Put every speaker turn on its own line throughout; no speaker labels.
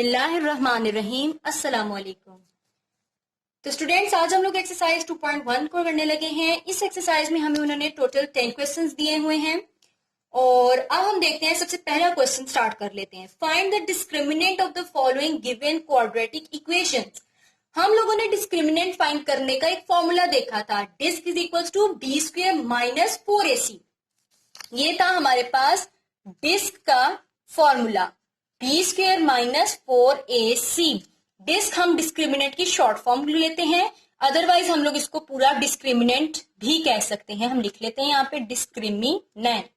बिस्मिल्लाहिर्रहमानिर्रहीम। अस्सलाम वालेकुम। तो स्टूडेंट्स, आज हम लोग एक्सरसाइज 2.1 को करने लगे हैं। इस एक्सरसाइज में हमें उन्होंने टोटल 10 क्वेश्चंस दिए हुए हैं और अब हम देखते हैं। सबसे पहला क्वेश्चन स्टार्ट कर लेते हैं। Find the discriminant of the following given quadratic equations. हम लोगों ने डिस्क्रिमिनेंट फाइंड करने का एक फॉर्मूला देखा था, disc is equals to B square minus 4ac। ये था हमारे पास डिस्क का formula, b square minus 4ac। Disc हम डिस्क्रिमिनेंट की शॉर्ट फॉर्म लेते हैं, अदरवाइज हम लोग इसको पूरा डिस्क्रिमिनेंट भी कह सकते हैं। हम लिख लेते हैं यहाँ पे डिस्क्रिमिनेंट।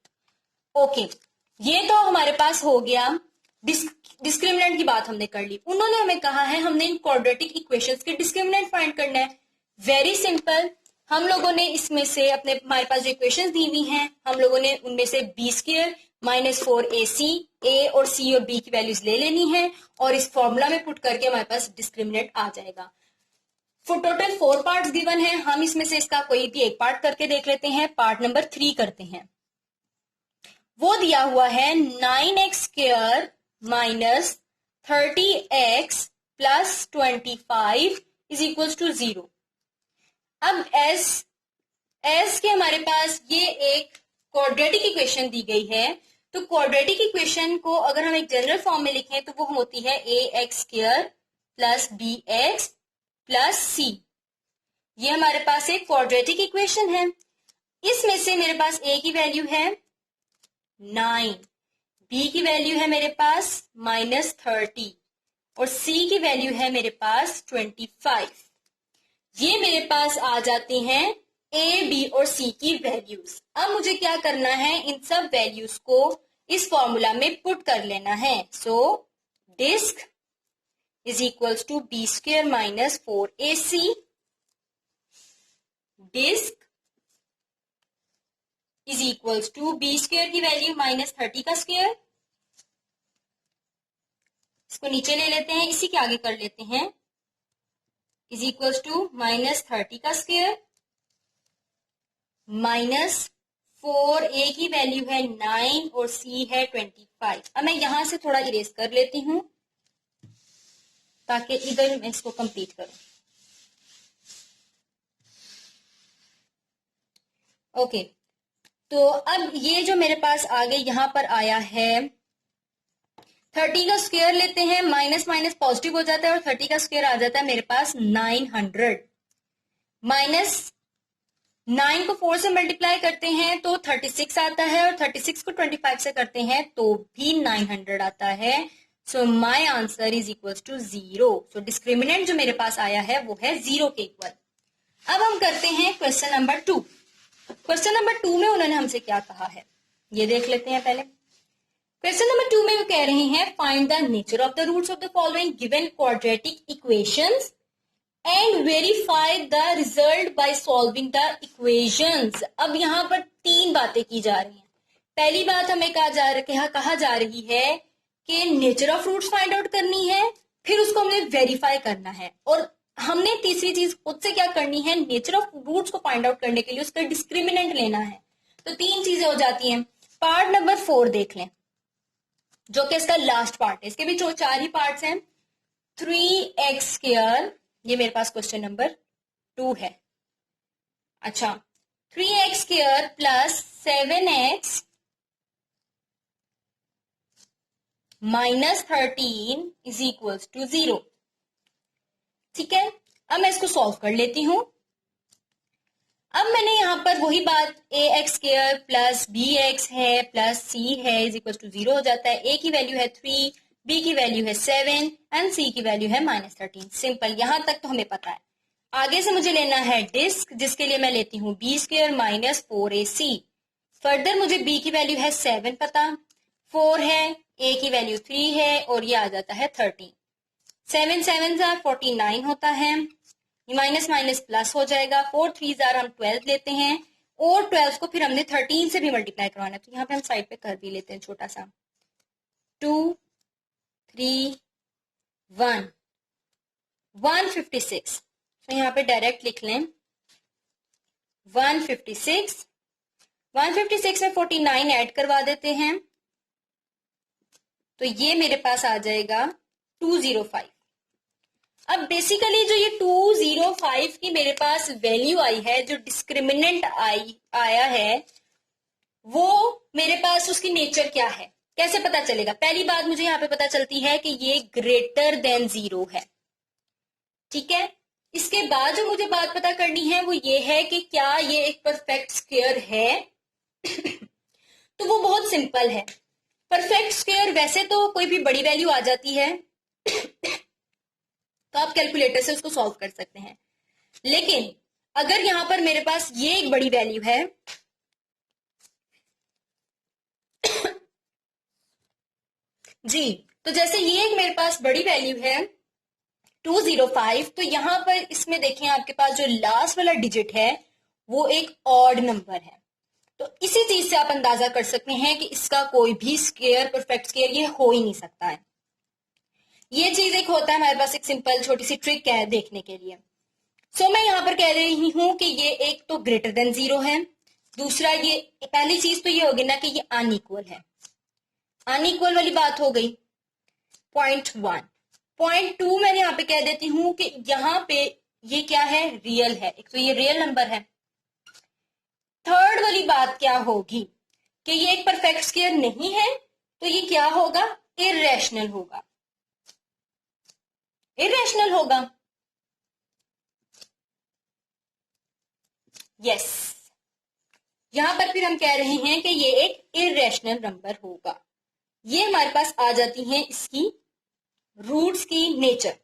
ओके, ये तो हमारे पास हो गया। डिस्क्रिमिनेंट की बात हमने कर ली। उन्होंने हमें कहा है हमने इन क्वाड्रेटिक इक्वेशंस के डिस्क्रिमिनेंट फाइंड करना है। Very simple. हम लोगों ने इसमें से हमारे पास जो इक्वेशंस दी हुई हैं, हम लोगों ने उनमें से बी स्क्वायर माइनस 4ac, ए और सी और बी की वैल्यूज ले लेनी है और इस फॉर्मूला में पुट करके हमारे पास डिस्क्रिमिनेंट आ जाएगा। फॉर टोटल 4 पार्ट्स गिवन है। हम इसमें से इसका कोई भी एक पार्ट करके देख लेते हैं। पार्ट नंबर 3 करते हैं। वो दिया हुआ है 9x square minus 30x plus 25 is equal to 0। अब एस के हमारे पास ये एक क्वाड्रेटिक इक्वेशन दी गई है। तो क्वाड्रेटिक इक्वेशन को अगर हम एक जनरल फॉर्म में लिखें तो वो होती है ax square plus bx plus c। ये हमारे पास एक क्वाड्रेटिक इक्वेशन है। इसमें से मेरे पास a की वैल्यू है 9, b की वैल्यू है मेरे पास माइनस 30 और c की वैल्यू है मेरे पास 25। ये मेरे पास आ जाती हैं ए, बी और सी की वैल्यूज। अब मुझे क्या करना है, इन सब वैल्यूज को इस फॉर्मूला में पुट कर लेना है। So disc is equals to B square minus 4ac। Disc is equals to B square की वैल्यू माइनस 30 का स्क्वायर। इसको नीचे ले लेते हैं, इसी के आगे कर लेते हैं, इज इक्वल्स टू माइनस 30 का स्क्वायर माइनस 4a की वैल्यू है 9 और c है 25। अब मैं यहां से थोड़ा इरेज कर लेती हूं ताकि इधर मैं इसको कंप्लीट करूं। ओके, तो अब ये जो मेरे पास आगे यहां पर आया है 30 का स्क्वायर लेते हैं, माइनस माइनस पॉजिटिव हो जाता है और 30 का स्क्वायर आ जाता है मेरे पास 900। माइनस 9 को 4 से मल्टीप्लाई करते हैं तो 36 आता है और 36 को 25 से करते हैं तो भी 900 आता है। So my answer is equal to 0। So discriminant जो मेरे पास आया है वो है 0 के इक्वल। अब हम करते हैं क्वेश्चन नंबर 2। क्वेश्चन नंबर 2 में उन्होंने हमसे क्या कहा है ये देख लेते हैं पहले। क्वेश्चन नंबर 2 में वो कह रहे हैं find the nature of the roots of the following given quadratic equations and verify the result by solving the equations. अब यहाँ पर 3 बातें की जा रही हैं। पहली बात हमें कहा जा रही है कि nature of roots find out करनी है, फिर उसको हमें वेरीफाई करना है और हमने तीसरी चीज खुद से क्या करनी है, नेचर ऑफ रूट्स को फाइंड आउट करने के लिए उसका डिस्क्रिमिनेंट लेना है। तो 3 चीजें हो जाती हैं। पार्ट नंबर 4 देख लें जो कि इसका लास्ट पार्ट है। इसके भी 4 ही पार्ट्स हैं। 3x स्क्वायर, ये मेरे पास क्वेश्चन नंबर 2 है। अच्छा, 3x square plus 7x minus 13 is equal to 0। ठीक है, अब मैं इसको सॉल्व कर लेती हूं। अब मैंने यहां पर वही बात ax स्क्वायर प्लस bx है प्लस c है इज इक्वल टू 0 हो जाता है। a की वैल्यू है 3, b की वैल्यू है 7 एंड c की वैल्यू है माइनस 13। सिंपल, यहां तक तो हमें पता है। आगे से मुझे लेना है डिस्क, जिसके लिए मैं लेती हूँ b square minus 4ac। Further मुझे b की वैल्यू है 7 पता, 4 है, a की वैल्यू 3 है और ये आ जाता है 13। 7 7 जार 49 होता है, माइनस माइनस प्लस हो जाएगा। 4 3 जार हम 12 लेते हैं और 12 को फिर हमने 13 से भी मल्टीप्लाई करवाना है। तो यहाँ पे हम साइड पे कर भी लेते हैं छोटा सा, 2 3 1 156। तो यहाँ पे डायरेक्ट लिख लें 156। 156 में 49 ऐड करवा देते हैं तो ये मेरे पास आ जाएगा 205। अब बेसिकली जो ये 205 की मेरे पास वैल्यू आई है, जो डिस्क्रिमिनेंट आया है, वो मेरे पास उसकी नेचर क्या है, कैसे पता चलेगा? पहली बात मुझे यहाँ पे पता चलती है कि ये ग्रेटर देन 0 है, ठीक है। इसके बाद जो मुझे बात पता करनी है वो ये है कि क्या ये एक परफेक्ट स्क्वायर है। तो वो बहुत सिंपल है। परफेक्ट स्क्वायर वैसे तो कोई भी बड़ी वैल्यू आ जाती है तो आप कैलकुलेटर से उसको सॉल्व कर सकते हैं, लेकिन अगर यहां पर मेरे पास ये एक बड़ी वैल्यू है जी, तो जैसे ये एक मेरे पास बड़ी वैल्यू है 205, तो यहां पर इसमें देखिए आपके पास जो लास्ट वाला डिजिट है वो एक ऑड नंबर है। तो इसी चीज से आप अंदाजा कर सकते हैं कि इसका कोई भी स्क्वायर, परफेक्ट स्क्वायर, ये हो ही नहीं सकता है। ये चीज एक होता है हमारे पास, एक सिंपल छोटी सी ट्रिक है देखने के लिए। सो मैं यहां पर कह रही हूं कि ये एक तो ग्रेटर देन 0 है, दूसरा ये पहली चीज तो ये होगी ना कि ये अनइक्वल है, अनइक्वल वाली बात हो गई। पॉइंट 1। पॉइंट 2 मैं यहाँ पे कह देती हूं कि यहाँ पे ये क्या है, रियल है, एक तो ये रियल नंबर है। थर्ड वाली बात क्या होगी कि ये एक परफेक्ट स्क्वायर नहीं है, तो ये क्या होगा, इररेशनल होगा, इररेशनल होगा। यस, यहां पर फिर हम कह रहे हैं कि ये एक इररेशनल नंबर होगा। ये हमारे पास आ जाती हैं इसकी रूट्स की नेचर।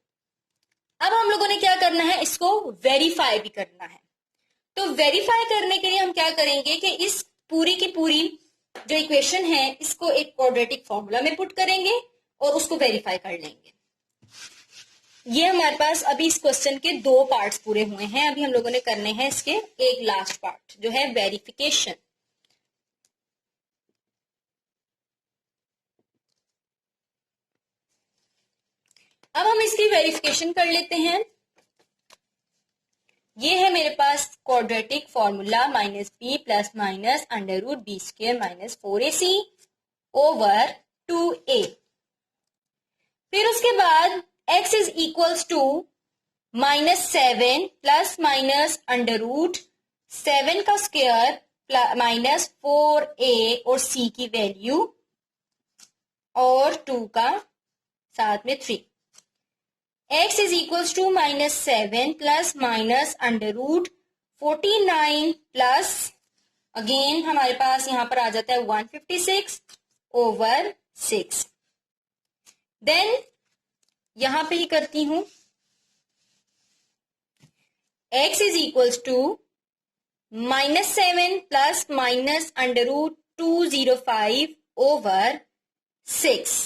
अब हम लोगों ने क्या करना है, इसको वेरीफाई भी करना है। तो वेरीफाई करने के लिए हम क्या करेंगे कि इस पूरी की पूरी जो इक्वेशन है इसको एक क्वाड्रेटिक फॉर्मूला में पुट करेंगे और उसको वेरीफाई कर लेंगे। ये हमारे पास अभी इस क्वेश्चन के 2 पार्ट्स पूरे हुए हैं, अभी हम लोगों ने करने हैं इसके एक लास्ट पार्ट जो है वेरिफिकेशन। अब हम इसकी वेरिफिकेशन कर लेते हैं। ये है मेरे पास quadratic formula -b plus minus under root B square minus 4ac over 2a। फिर उसके बाद x is equals to -7 plus minus under root 7 का स्क्वायर माइनस 4a और c की वैल्यू और 2 का साथ में 3। x is equals to -7 plus minus under root 49 plus again हमारे पास यहां पर आ जाता है 156 ओवर 6। देन यहां पे ही करती हूं, x is equals to -7 plus minus under root 205 over 6।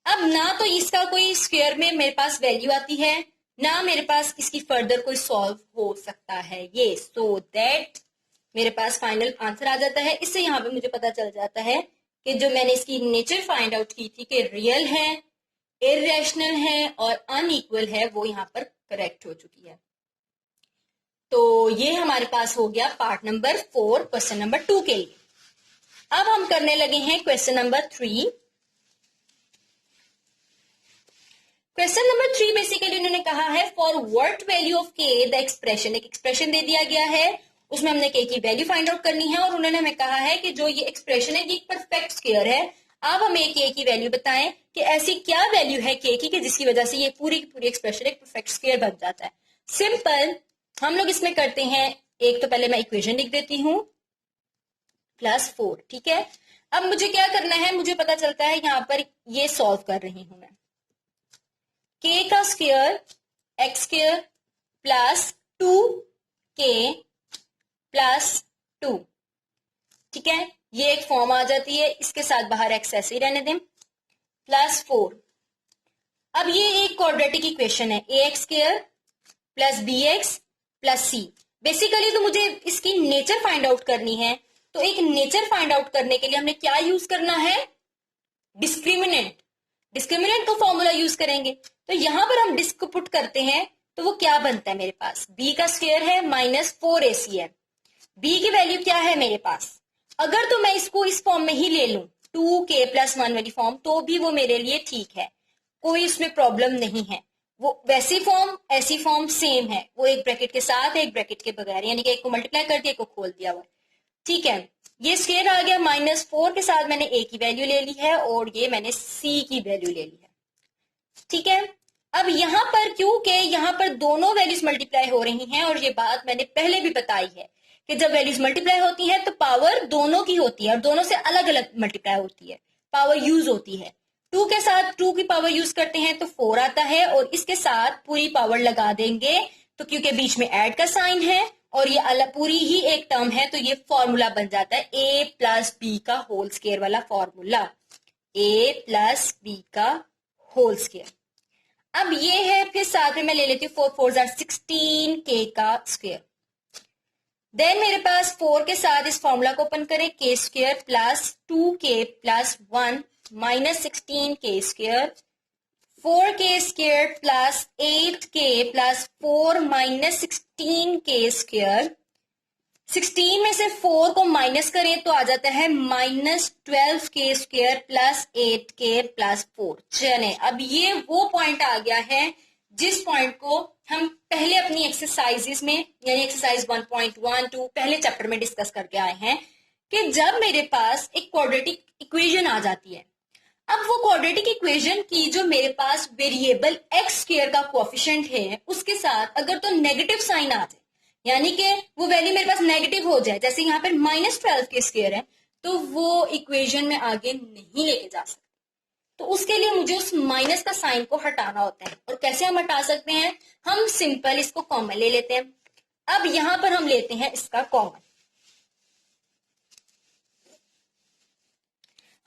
अब ना तो इसका कोई स्क्वायर में मेरे पास वैल्यू आती है, ना मेरे पास इसकी फर्दर कोई सॉल्व हो सकता है ये, सो दैट मेरे पास फाइनल आंसर आ जाता है। इससे यहाँ पे मुझे पता चल जाता है कि जो मैंने इसकी नेचर फाइंड आउट की थी कि रियल है, इररेशनल है और अनइक्वल है, वो यहाँ पर करेक्ट हो चुकी है। तो ये हमारे पास हो गया पार्ट नंबर 4 क्वेश्चन नंबर 2 के लिए। अब हम करने लगे हैं question number 3। Question number 3 basically उन्होंने कहा है फॉर व्हाट वैल्यू ऑफ के द एक्सप्रेशन, एक एक्सप्रेशन दे दिया गया है, उसमें हमने के की वैल्यू फाइंड आउट करनी है और उन्होंने हमें कहा है कि जो ये एक्सप्रेशन है ये एक परफेक्ट स्क्वायर है। आप हमें के की वैल्यू बताएं कि ऐसी क्या वैल्यू है के की कि जिसकी वजह से ये पूरी की पूरी एक्सप्रेशन एक परफेक्ट स्क्वायर बन जाता है। सिंपल हम लोग इसमें करते हैं, एक तो पहले मैं इक्वेशन लिख देती हूं +4, ठीक है। अब मुझे क्या करना है, मुझे पता चलता है यहां पर ये सॉल्व कर रही हूं मैं, के का square X square plus 2k plus 2, ठीक है, ये एक फॉर्म आ जाती है, इसके साथ बाहर एक्स ऐसे ही रहने दें, +4। अब ये एक क्वाड्रेटिक इक्वेशन है, ax square plus bx plus c। Basically तो मुझे इसकी नेचर फाइंड आउट करनी है, तो एक नेचर फाइंड आउट करने के लिए हमने क्या यूज करना है, डिस्क्रिमिनेंट, डिस्क्रिमिनेंट का फॉर्मूला यूज करेंगे। तो यहां पर हम डिस्क पुट करते हैं तो वो क्या बनता है, मेरे पास b का स्क्वायर है -4ac है, b की वैल्यू क्या है मेरे पास, अगर तो मैं इसको इस फॉर्म में ही ले लूं 2k + 1 वाली फॉर्म तो भी वो मेरे लिए ठीक है, कोई उसमें प्रॉब्लम नहीं है। वो वैसी फॉर्म ऐसी फॉर्म सेम है, वो एक ब्रैकेट के साथ है एक ब्रैकेट के बगैर, यानी कि एक को मल्टीप्लाई कर दिया एक को खोल दिया हुआ। ठीक है, ये स्क्वायर आ गया। -4 के साथ मैंने a की वैल्यू ले ली है और ये मैंने c की वैल्यू ले ली है। ठीक है, अब यहां पर क्योंकि यहां पर दोनों वैल्यूज मल्टीप्लाई हो रही हैं, और ये बात मैंने पहले भी बताई है कि जब वैल्यूज मल्टीप्लाई होती हैं तो पावर दोनों की होती है और दोनों से अलग अलग मल्टीप्लाई होती है, पावर यूज होती है। 2 के साथ 2 की पावर यूज करते हैं तो 4 आता है, और इसके साथ पूरी पावर लगा देंगे तो क्योंकि बीच में ऐड का साइन है और ये अलग पूरी ही एक टर्म है, तो ये फॉर्मूला बन जाता है a प्लस बी का होल स्क्वायर वाला फॉर्मूला, a प्लस बी का होल स्क्वायर। अब ये है, फिर साथ में मैं ले लेती हूँ 4 4 16 k का स्क्वायर। देन मेरे पास 4 के साथ इस फॉर्मूला को ओपन करें, k square plus 2k plus 1 minus 16k square, 4k square plus 8k plus 4 minus 16k square. 16 में से 4 को माइनस करें तो आ जाता है -12k square plus 8k plus 4। चले, अब ये वो पॉइंट आ गया है जिस पॉइंट को हम पहले अपनी एक्सरसाइजेस में यानी एक्सरसाइज 1.12 पहले चैप्टर में डिस्कस करके आए हैं कि जब मेरे पास एक क्वाड्रेटिक इक्वेशन आ जाती है, अब वो क्वाड्रेटिक इक्वेशन की जो मेरे पास वेरिएबल एक्स स्क्वायर का कोएफिशिएंट है उसके साथ अगर तो नेगेटिव साइन आ जाए, यानी कि वो वैल्यू मेरे पास नेगेटिव हो जाए, जैसे यहाँ पर -12 के स्क्वायर है, तो वो इक्वेशन में आगे नहीं लेके जा सकते। तो उसके लिए मुझे उस माइनस का साइन को हटाना होता है। और कैसे हम हटा सकते हैं? हम सिंपल इसको कॉमन ले लेते हैं। अब यहां पर हम लेते हैं इसका कॉमन।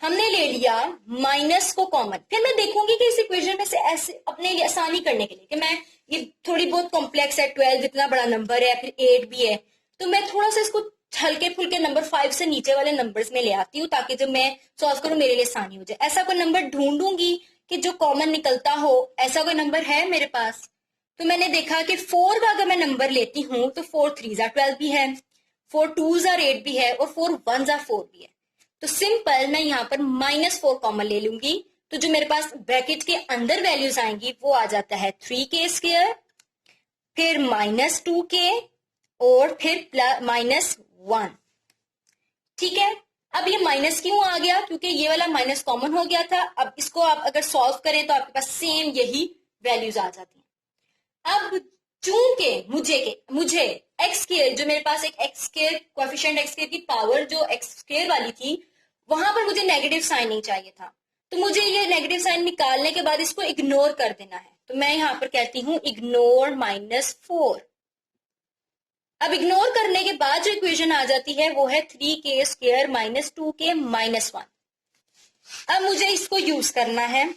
हमने ले लिया माइनस को कॉमन। फिर मैं देखूंगी कि इस इक्वेशन में से ऐसे अपने लिए आसानी करने के लिए कि मैं ये थोड़ी बहुत कॉम्प्लेक्स है, 12 इतना बड़ा नंबर है, फिर 8 भी है, तो मैं थोड़ा सा इसको हल्के फुल्के नंबर 5 से नीचे वाले नंबर्स में ले आती हूँ ताकि जब मैं सॉल्व करूं मेरे लिए आसानी हो जाए। ऐसा कोई नंबर ढूंढूंगी कि जो कॉमन निकलता हो, ऐसा कोई नंबर है मेरे पास। तो मैंने देखा कि 4 का अगर मैं नंबर लेती हूँ तो 4 3 12 भी है, 4 2 8 भी है और 4 1 4 भी है। तो सिंपल मैं यहाँ पर -4 कॉमन ले लूंगी, तो जो मेरे पास ब्रैकेट के अंदर वैल्यूज आएंगी वो आ जाता है 3k स्क्वायर, फिर -2k और फिर -1। ठीक है, अब ये माइनस क्यों आ गया? क्योंकि ये वाला माइनस कॉमन हो गया था। अब इसको आप अगर सॉल्व करें तो आपके पास सेम यही वैल्यूज आ जाती हैं। अब चूंकि मुझे एक्स स्क्वायर, जो मेरे पास एक x square coefficient x square की पावर जो एक्स स्क्वायर वाली थी, वहां पर मुझे नेगेटिव साइन नहीं चाहिए था, तो मुझे ये नेगेटिव साइन निकालने के बाद इसको इग्नोर कर देना है। तो मैं यहां पर कहती हूं इग्नोर -4। अब इग्नोर करने के बाद जो इक्वेशन आ जाती है वो है 3k स्क्वायर -2k -1। अब मुझे इसको यूज करना है।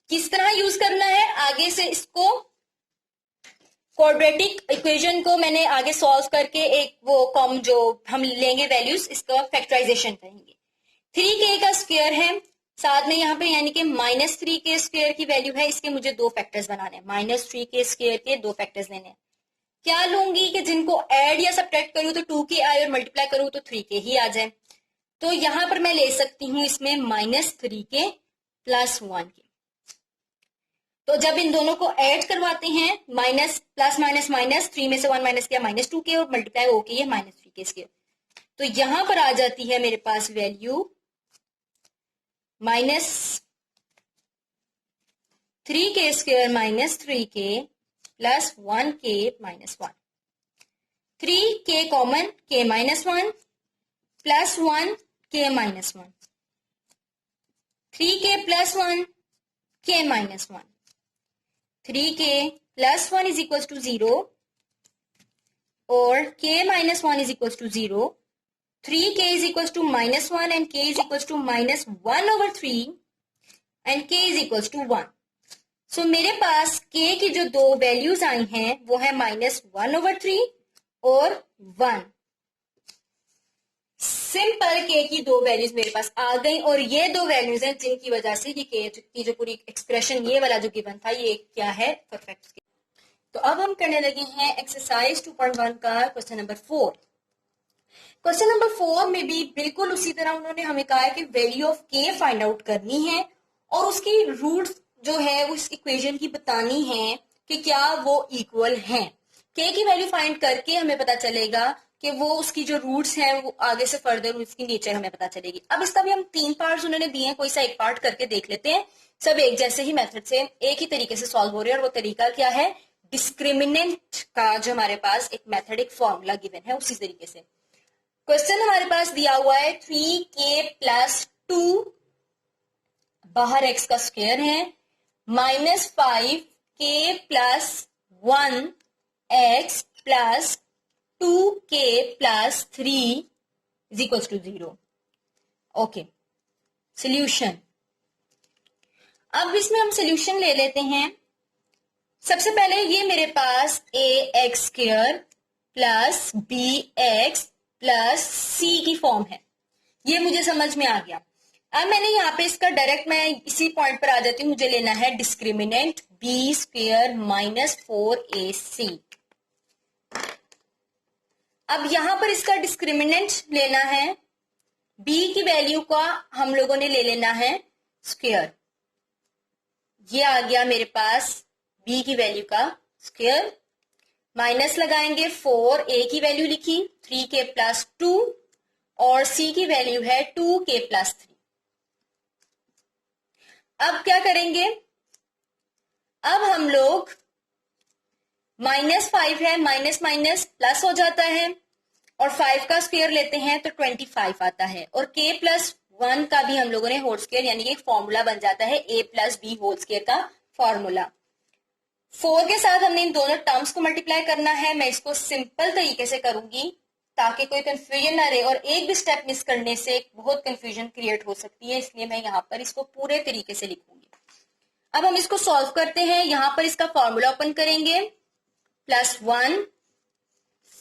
किस तरह यूज करना है? आगे से इसको क्वाड्रेटिक इक्वेशन को मैंने आगे सॉल्व करके एक वो कॉम जो हम लेंगे वैल्यूज, इसका फैक्टराइजेशन करेंगे। 3k का स्क्वायर है, साथ में यहाँ पे यानी कि -3k स्क्वायर की वैल्यू है, इसके मुझे दो फैक्टर्स बनाने हैं। -3k स्क्वायर के दो फैक्टर्स लेने हैं। क्या लूंगी कि जिनको ऐड या सब्ट्रैक्ट करूं तो 2k आए और मल्टीप्लाई करूं तो 3k ही आ जाए। तो यहां पर मैं ले सकती हूं इसमें -3k + 1k। तो जब इन दोनों को ऐड करवाते हैं, माइनस प्लस माइनस माइनस, 3 में से 1 माइनस किया -2k और मल्टीप्लाई होके ये -3k स्क्वायर, तो यहां पर आ जाती है मेरे पास value -3k square -3k + 1k -1। 3k common, k -1 + 1k -1, 3k + 1 k -1, 3k + 1 = 0 और k - 1 = 0, 3k = -1 and k = -1/3 and k = 1। सो मेरे पास k की जो दो वैल्यूज आई हैं वो है -1/3 और 1। सिंपल k की दो वैल्यूज मेरे पास आ गई और ये दो वैल्यूज हैं जिनकी वजह से ये k की जो पूरी एक्सप्रेशन ये वाला जो गिवन था ये क्या है? परफेक्ट। तो अब हम करने लगे हैं एक्सरसाइज 2.1 का क्वेश्चन नंबर 4। क्वेश्चन नंबर 4 में भी बिल्कुल उसी तरह उन्होंने हमें कहा है कि value of k find out करनी है और उसकी रूट्स जो है उस इक्वेशन की बतानी है कि क्या वो इक्वल हैं। के की वैल्यू फाइंड करके हमें पता चलेगा कि वो उसकी जो रूट्स हैं वो आगे से फर्दर उसकी नेचर हमें पता चलेगी। अब इसका भी हम 3 पार्ट्स उन्होंने दिए हैं, कोई सा एक पार्ट करके देख लेते हैं। सब एक जैसे ही मेथड से एक ही तरीके से सॉल्व हो रहे हैं, और वो तरीका क्या है, डिस्क्रिमिनेंट का जो हमारे पास एक मेथड एक फॉर्मूला गिवन है उसी तरीके से। क्वेश्चन हमारे पास दिया हुआ है 3k+2, बाहर x का स्क्वायर है, -5k+1x+2k+3 = 0। Okay, solution. अब इसमें हम सोल्यूशन ले लेते हैं। सबसे पहले ये मेरे पास ax² plus bx plus c की फॉर्म है, ये मुझे समझ में आ गया। अब मैंने यहाँ पे इसका डायरेक्ट मैं इसी पॉइंट पर आ जाती हूँ, मुझे लेना है डिस्क्रिमिनेंट b² - 4ac। अब यहां पर इसका डिस्क्रिमिनेंट लेना है, b की वैल्यू का हम लोगों ने ले लेना है स्क्वायर। ये आ गया मेरे पास b की वैल्यू का स्क्वायर, माइनस लगाएंगे 4a की वैल्यू लिखी 3k+2 और c की वैल्यू है 2k+3। अब क्या करेंगे, अब हम लोग -5 है, माइनस माइनस प्लस हो जाता है, और 5 का स्क्वायर लेते हैं तो 25 आता है, और k+1 का भी हम लोगों ने होल स्क्वायर यानी कि एक फॉर्मूला बन जाता है a + b होल स्क्वायर का फॉर्मूला। 4 के साथ हमने इन दोनों टर्म्स को मल्टीप्लाई करना है। मैं इसको सिंपल तरीके से करूंगी ताकि कोई कंफ्यूजन ना रहे, और एक भी स्टेप मिस करने से बहुत कंफ्यूजन क्रिएट हो सकती है, इसलिए मैं यहाँ पर इसको पूरे तरीके से लिखूंगी। अब हम इसको सॉल्व करते हैं। यहाँ पर इसका फॉर्मूला ओपन करेंगे, +1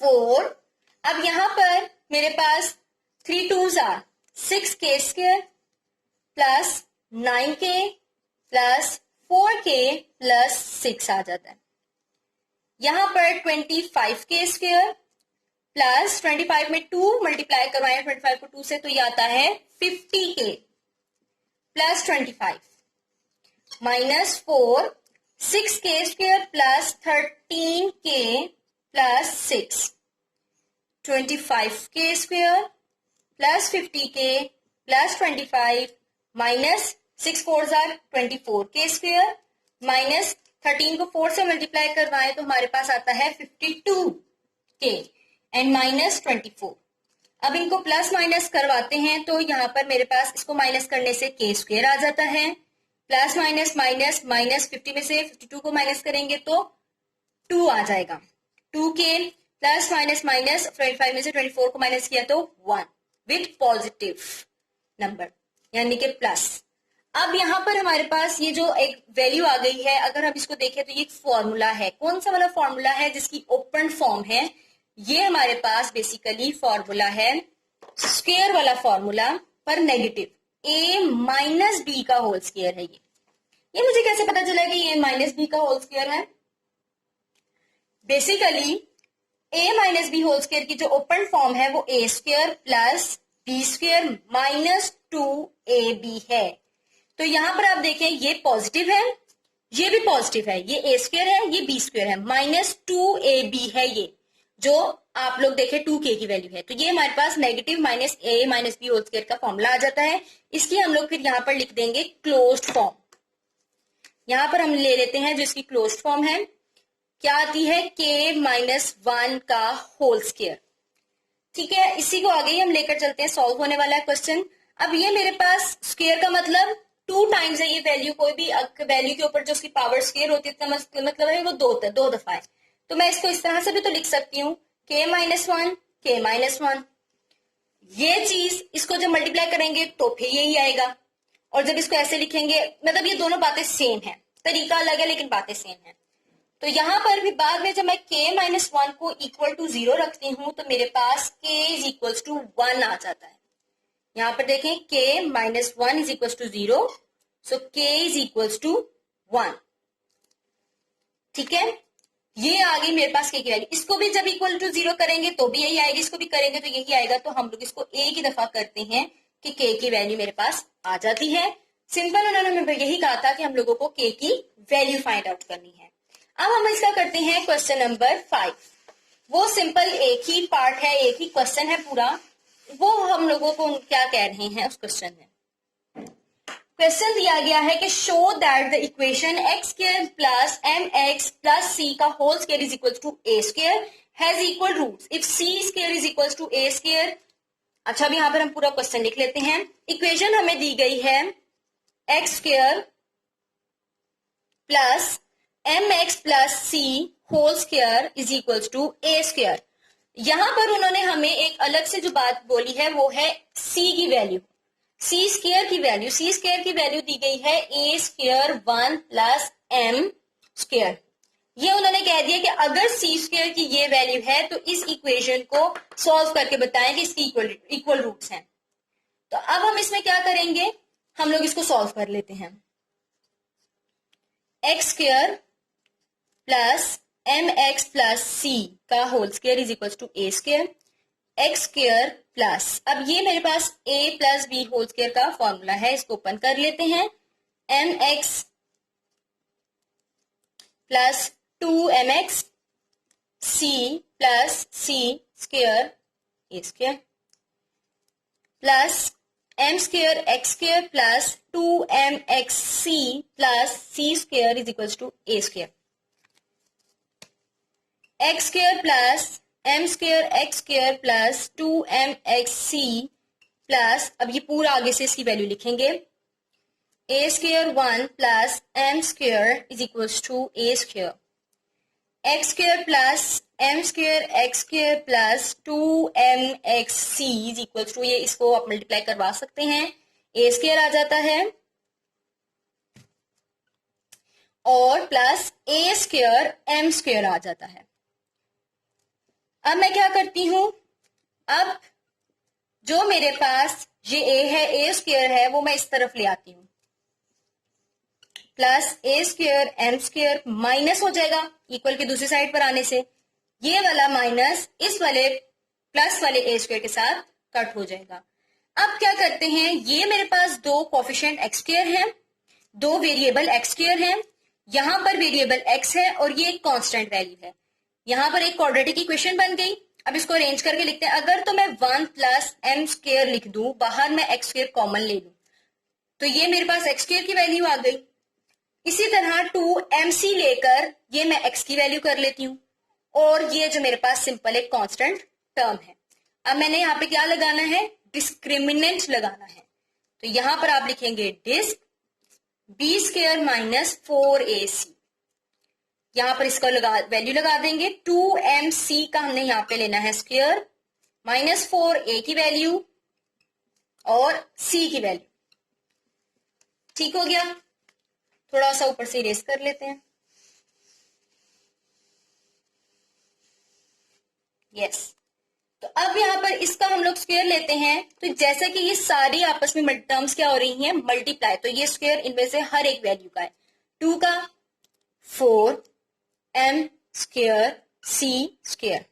4। अब यहाँ पर मेरे पास 3 2s are 6k² plus 9k plus 4k plus 6 आ जाता है। यहाँ पर 25k² प्लस 25 में 2 मल्टीप्लाई करवाएं 25 को 2 से, तो ये आता है 50k plus 25 -4 6k² plus 13k plus 6 25k² plus 50k plus 25 minus 6 4s are 24k² minus 13 को 4 से मल्टीप्लाई करवाएं तो हमारे पास आता है 52k एंड माइनस 24। अब इनको प्लस माइनस करवाते हैं तो यहाँ पर मेरे पास इसको माइनस करने से k² आ जाता है, प्लस माइनस माइनस माइनस 50 में से 52 को माइनस करेंगे तो 2 आ जाएगा, 2k प्लस माइनस माइनस 25 में से 24 को माइनस किया तो 1 विथ पॉजिटिव नंबर यानी कि प्लस। अब यहाँ पर हमारे पास ये जो एक वैल्यू आ गई है, अगर हम इसको देखें तो ये एक फॉर्मूला है। कौन सा वाला फॉर्मूला है जिसकी ओपन फॉर्म है, ये हमारे पास बेसिकली फॉर्मूला है स्क्वायर वाला फॉर्मूला पर नेगेटिव a - b का होल स्क्वायर है। ये मुझे कैसे पता चला कि ये -b का होल स्क्वायर है? Basically a - b whole square की जो ओपन फॉर्म है वो a² plus b² minus 2ab है। तो यहां पर आप देखें ये पॉजिटिव है, ये भी पॉजिटिव है, ये a² है, ये b² है, -2ab है, ये जो आप लोग देखें 2k की वैल्यू है। तो ये हमारे पास negative -a - b whole square का फॉर्मूला आ जाता है। इसकी हम लोग फिर यहाँ पर लिख देंगे क्लोज्ड फॉर्म। यहाँ पर हम ले लेते हैं जो इसकी क्लोज्ड फॉर्म है, क्या आती है k-1 का होल स्क्वायर। ठीक है, इसी को आगे ही हम लेकर चलते हैं, सॉल्व होने वाला है क्वेश्चन। अब ये मेरे पास स्क्वायर का मतलब 2 टाइम्स है, ये वैल्यू कोई भी वैल्यू के ऊपर जो उसकी पावर स्क्वायर होती है मतलब है वो दो दफा है। तो मैं इसको इस तरह से भी तो लिख सकती हूँ k-1 k-1। ये चीज इसको जब मल्टीप्लाई करेंगे तो फिर यही आएगा, और जब इसको ऐसे लिखेंगे मतलब ये दोनों बातें सेम है, तरीका अलग है लेकिन बातें सेम है। तो यहाँ पर भी बाद में जब मैं k-1 को इक्वल टू 0 रखती हूँ तो मेरे पास k = 1 आ जाता है। यहाँ पर देखें k-1 = 0, सो k = 1। ठीक है, ये आ गई मेरे पास k की वैल्यू। इसको भी जब इक्वल टू 0 करेंगे तो भी यही आएगी, इसको भी करेंगे तो यही आएगा। तो हम लोग इसको एक ही दफा करते हैं कि k की वैल्यू मेरे पास आ जाती है। सिंपल उन्होंने हमें यही कहा था कि हम लोगों को के की वैल्यू फाइंड आउट करनी है। अब हम इसका करते हैं क्वेश्चन नंबर 5। वो सिंपल एक ही पार्ट है, एक ही क्वेश्चन है पूरा। वो हम लोगों को क्या कह रहे हैं उस क्वेश्चन में। क्वेश्चन दिया गया है कि show that the equation X square plus M X plus C का whole square is equal to A square has equal roots if C square is equal to A square. अच्छा, अब यहाँ पर हम पूरा क्वेश्चन लिख लेते हैं। इक्वेशन हमें दी गई है X square plus M X plus C whole square is equal to A square. यहां पर उन्होंने हमें एक अलग से जो बात बोली है वो है सी की वैल्यू, सी स्क्वायर की वैल्यू। सी स्क्वायर की वैल्यू दी गई है ए स्क्वायर 1 प्लस एम स्क्वायर। ये उन्होंने कह दिया कि अगर सी स्क्वायर की ये वैल्यू है तो इस इक्वेशन को सॉल्व करके बताएं कि इसकी इक्वल रूट्स हैं। तो अब हम इसमें क्या करेंगे, हम लोग इसको सॉल्व कर लेते हैं। X square plus M X plus C का whole square is equal to A square X square plus, अब ये मेरे पास a plus B whole square का फॉर्मूला है, इसको ओपन कर लेते हैं। M X plus 2mx C plus C square A square plus M square X square plus 2mx C plus C square is equal to A square. X square plus M square X square plus 2mx C plus, अब ये पूरा आगे से इसकी value लिखेंगे, A square 1 plus M square is equal to A square X square plus M square X square plus 2mx C is equal to, ये इसको आप मल्टीप्लाई करवा सकते हैं, ए स्क्वायर आ जाता है और प्लस ए स्क्वायर एम स्क्वायर आ जाता है। अब मैं क्या करती हूं, अब जो मेरे पास ये ए है, ए स्क्वायर है, वो मैं इस तरफ ले आती हूं, प्लस ए स्क्वायर एम स्क्वायर माइनस हो जाएगा इक्वल की दूसरी साइड पर आने से, ये वाला माइनस इस वाले प्लस वाले ए स्क्वायर के साथ कट हो जाएगा। अब क्या करते हैं, ये मेरे पास दो कोफिशिएंट एक्स स्क्वायर हैं, दो वेरिएबल एक्स स्क्वायर हैं, यहां पर वेरिएबल एक्स है और ये एक कांस्टेंट वैल्यू है। यहां पर एक क्वाड्रेटिक इक्वेशन बन गई। अब इसको अरेंज करके लिखते हैं। अगर तो मैं 1 प्लस एम स्क्वायर लिख दूं, बाहर मैं एक्स स्क्वायर कॉमन ले लूं, तो ये मेरे पास एक्स स्क्वायर की वैल्यू आ गई। इसी तरह 2mc लेकर ये मैं x की वैल्यू कर लेती हूँ और ये जो मेरे पास सिंपल एक कांस्टेंट टर्म है। अब मैंने यहाँ पे क्या लगाना है, डिस्क्रिमिनेंट लगाना है। तो यहां पर आप लिखेंगे disc B square minus 4ac, यहां पर इसका वैल्यू लगा देंगे। 2mc का हमने यहाँ पे लेना है स्क्वायर माइनस 4a की वैल्यू और c की वैल्यू। ठीक हो गया, थोड़ा सा ऊपर से इरेज कर लेते हैं। यस, तो अब यहां पर इसका हम लोग स्क्वायर लेते हैं, तो जैसे कि ये सारी आपस में टर्म्स क्या हो रही हैं, मल्टीप्लाई, तो ये स्क्वायर इनमें से हर एक वैल्यू का है। 2 का 4 एम स्क्वायर सी स्क्वायर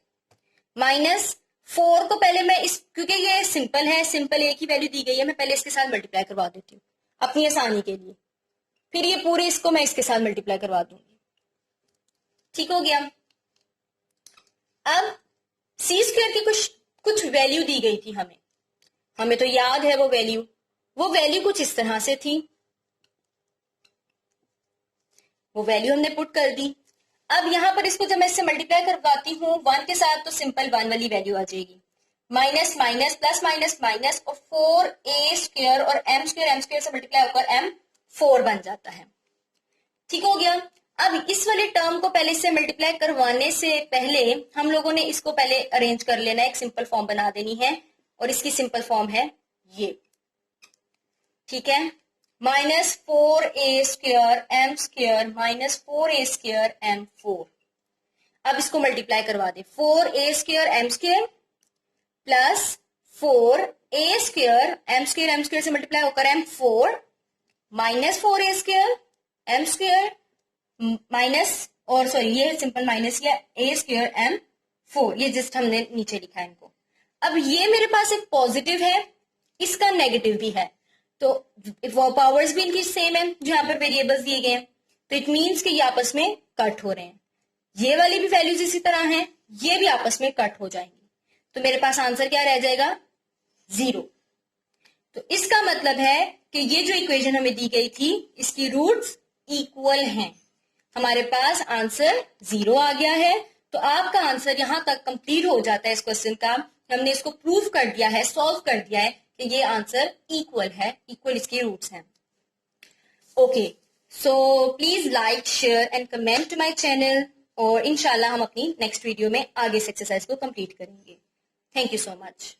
माइनस 4 को पहले मैं इस, क्योंकि ये सिंपल है, सिंपल ए की वैल्यू दी गई है, मैं पहले इसके साथ मल्टीप्लाई करवा देती हूँ अपनी आसानी के लिए, फिर ये पूरे इसको मैं इसके साथ मल्टीप्लाई करवा दूंगी। ठीक हो गया। अब सी स्क्वायर की कुछ वैल्यू दी गई थी हमें तो याद है वो वैल्यू कुछ इस तरह से थी, वो वैल्यू हमने पुट कर दी। अब यहां पर इसको जब मैं इससे मल्टीप्लाई करवाती हूँ 1 के साथ, तो सिंपल 1 वाली वैल्यू आ जाएगी, minus minus plus minus minus और 4a स्क्वायर और m स्क्वायर से मल्टीप्लाई होकर m4 बन जाता है। ठीक हो गया। अब इस वाले टर्म को पहले से मल्टीप्लाई करवाने से पहले हम लोगों ने इसको पहले अरेंज कर लेना है, एक सिंपल फॉर्म बना देनी है और इसकी सिंपल फॉर्म है ये। ठीक है, minus 4a square M square minus 4a square m4। अब इसको मल्टीप्लाई करवा दे, 4a square M square plus 4a square M square से मल्टीप्लाई होकर m4 minus 4a square M square minus, और सॉरी ये सिंपल माइनस या a स्क्वायर m4, ये जस्ट हमने नीचे लिखा है इनको। अब ये मेरे पास एक पॉजिटिव है, इसका नेगेटिव भी है, तो वो पावर्स भी इनकी सेम है जो यहाँ पर वेरिएबल्स दिए गए हैं, तो इट मीन्स कि ये आपस में कट हो रहे हैं। ये वाली भी वैल्यूज इसी तरह हैं, ये भी आपस में कट हो जाएंगी, तो मेरे पास आंसर क्या रह जाएगा? 0। तो इसका मतलब है कि ये जो इक्वेशन हमें दी गई थी इसकी रूट्स इक्वल हैं। हमारे पास आंसर 0 आ गया है। तो आपका आंसर यहां तक कंप्लीट हो जाता है इस क्वेश्चन का। हमने इसको प्रूव कर दिया है, सॉल्व कर दिया है कि ये आंसर इक्वल है, इक्वल इसकी रूट्स हैं। Okay, so please like, share and comment to my channel, और इंशाल्लाह हम अपनी नेक्स्ट वीडियो में आगे इस एक्सरसाइज को कंप्लीट करेंगे। Thank you so much.